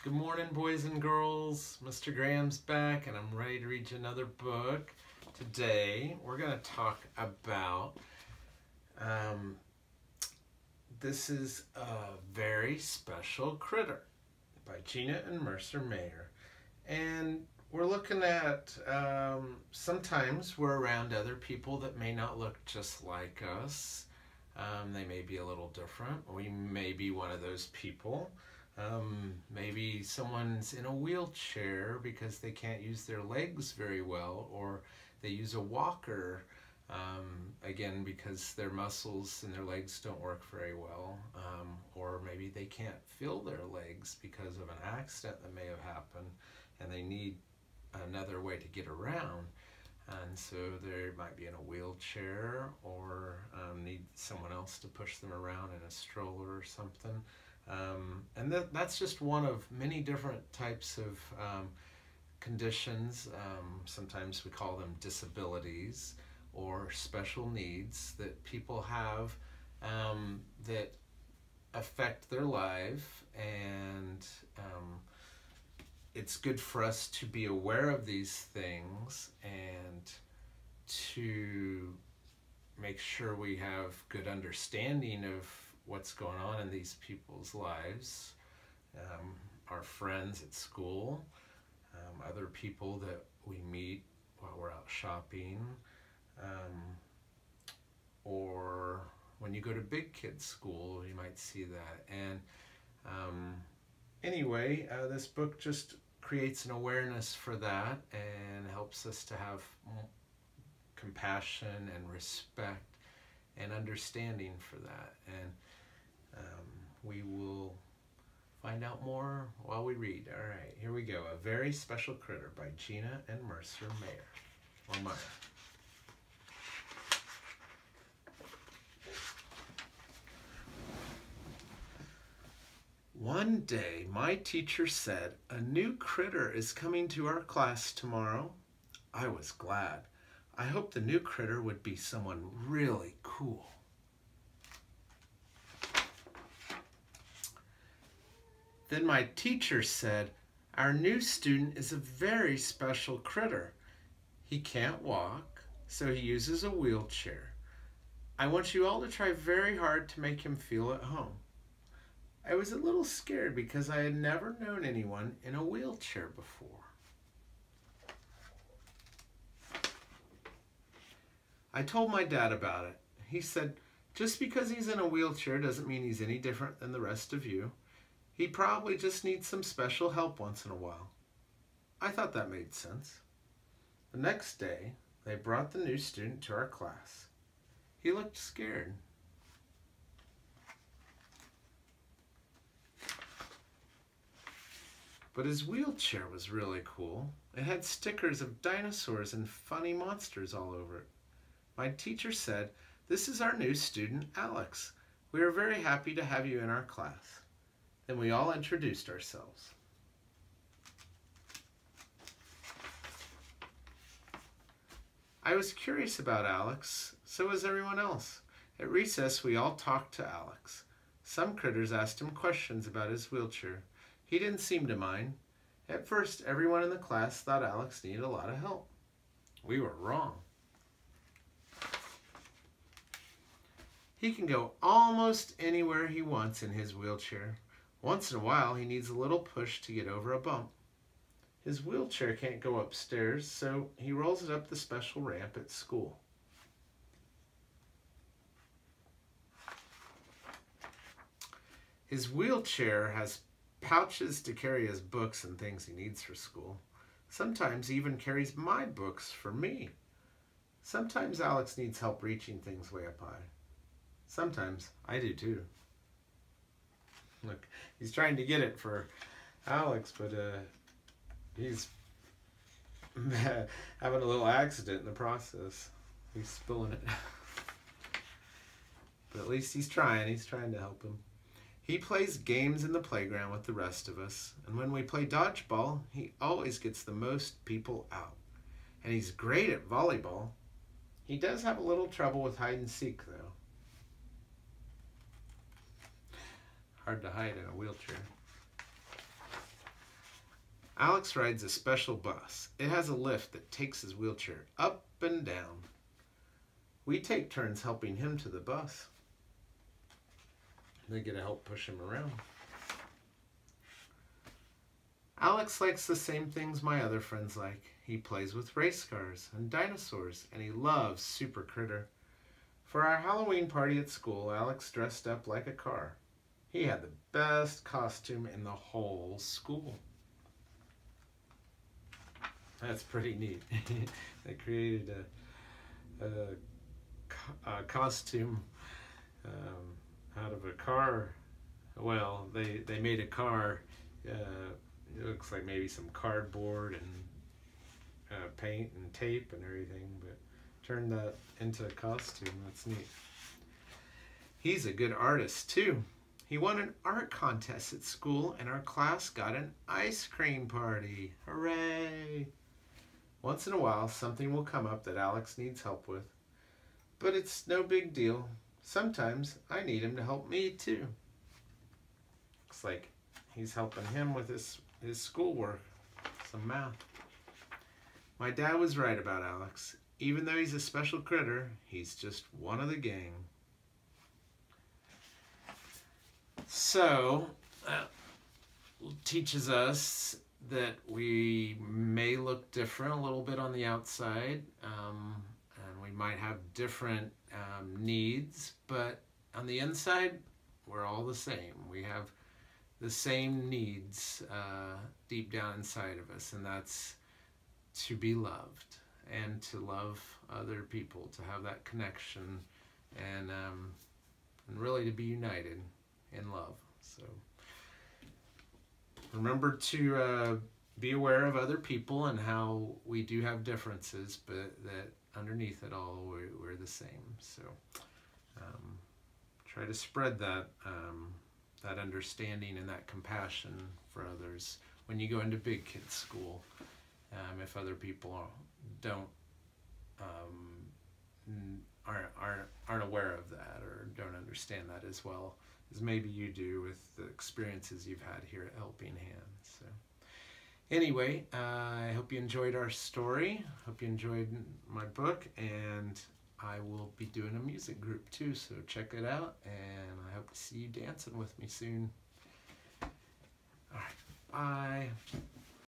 Good morning, boys and girls. Mr. Graham's back, and I'm ready to read you another book. Today, we're going to talk about, this is a very special critter by Gina and Mercer Mayer. And we're looking at, sometimes we're around other people that may not look just like us. They may be a little different. We may be one of those people. Maybe someone's in a wheelchair because they can't use their legs very well, or they use a walker, again, because their muscles and their legs don't work very well, or maybe they can't feel their legs because of an accident that may have happened and they need another way to get around. And so they might be in a wheelchair or need someone else to push them around in a stroller or something. And that's just one of many different types of conditions. Sometimes we call them disabilities or special needs that people have that affect their life, and it's good for us to be aware of these things and to make sure we have good understanding of what's going on in these people's lives, our friends at school, other people that we meet while we're out shopping, or when you go to big kids school, you might see that. And anyway, this book just creates an awareness for that and helps us to have compassion and respect and understanding for that. And we will find out more while we read. All right, here we go. A Very Special Critter by Gina and Mercer Mayer. Or Meyer. One day, my teacher said, "A new critter is coming to our class tomorrow." I was glad. I hoped the new critter would be someone really cool. Then my teacher said, "Our new student is a very special critter. He can't walk, so he uses a wheelchair. I want you all to try very hard to make him feel at home." I was a little scared because I had never known anyone in a wheelchair before. I told my dad about it. He said, "Just because he's in a wheelchair doesn't mean he's any different than the rest of you. He probably just needs some special help once in a while." I thought that made sense. The next day, they brought the new student to our class. He looked scared. But his wheelchair was really cool. It had stickers of dinosaurs and funny monsters all over it. My teacher said, "This is our new student, Alex. We are very happy to have you in our class." Then we all introduced ourselves. I was curious about Alex, so was everyone else. At recess, we all talked to Alex. Some critters asked him questions about his wheelchair. He didn't seem to mind. At first, everyone in the class thought Alex needed a lot of help. We were wrong. He can go almost anywhere he wants in his wheelchair. Once in a while, he needs a little push to get over a bump. His wheelchair can't go upstairs, so he rolls it up the special ramp at school. His wheelchair has pouches to carry his books and things he needs for school. Sometimes he even carries my books for me. Sometimes Alex needs help reaching things way up high. Sometimes I do too. Look, he's trying to get it for Alex, but he's having a little accident in the process. He's spilling it. But at least he's trying to help him. He plays games in the playground with the rest of us, and when we play dodgeball, he always gets the most people out. And he's great at volleyball. He does have a little trouble with hide and seek, though. Hard to hide in a wheelchair. Alex rides a special bus. It has a lift that takes his wheelchair up and down. We take turns helping him to the bus. They get to help push him around. Alex likes the same things my other friends like. He plays with race cars and dinosaurs, and he loves Super Critter. For our Halloween party at school, Alex dressed up like a car. He had the best costume in the whole school. That's pretty neat. They created a costume out of a car. Well, they made a car. It looks like maybe some cardboard and paint and tape and everything, but turned that into a costume. That's neat. He's a good artist too. He won an art contest at school, and our class got an ice cream party. Hooray! Once in a while, something will come up that Alex needs help with, but it's no big deal. Sometimes I need him to help me too. Looks like he's helping him with his schoolwork, some math. My dad was right about Alex. Even though he's a special critter, he's just one of the gang. So, that teaches us that we may look different a little bit on the outside, and we might have different needs, but on the inside, we're all the same. We have the same needs deep down inside of us, and that's to be loved and to love other people, to have that connection, and really to be united in love. So remember to be aware of other people and how we do have differences, but that underneath it all, we're the same. So try to spread that that understanding and that compassion for others when you go into big kids school. If other people aren't aware of that or don't understand that as well as maybe you do with the experiences you've had here at Helping Hands. So anyway, I hope you enjoyed our story. Hope you enjoyed my book, and I will be doing a music group too, so check it out, and I hope to see you dancing with me soon. All right, bye.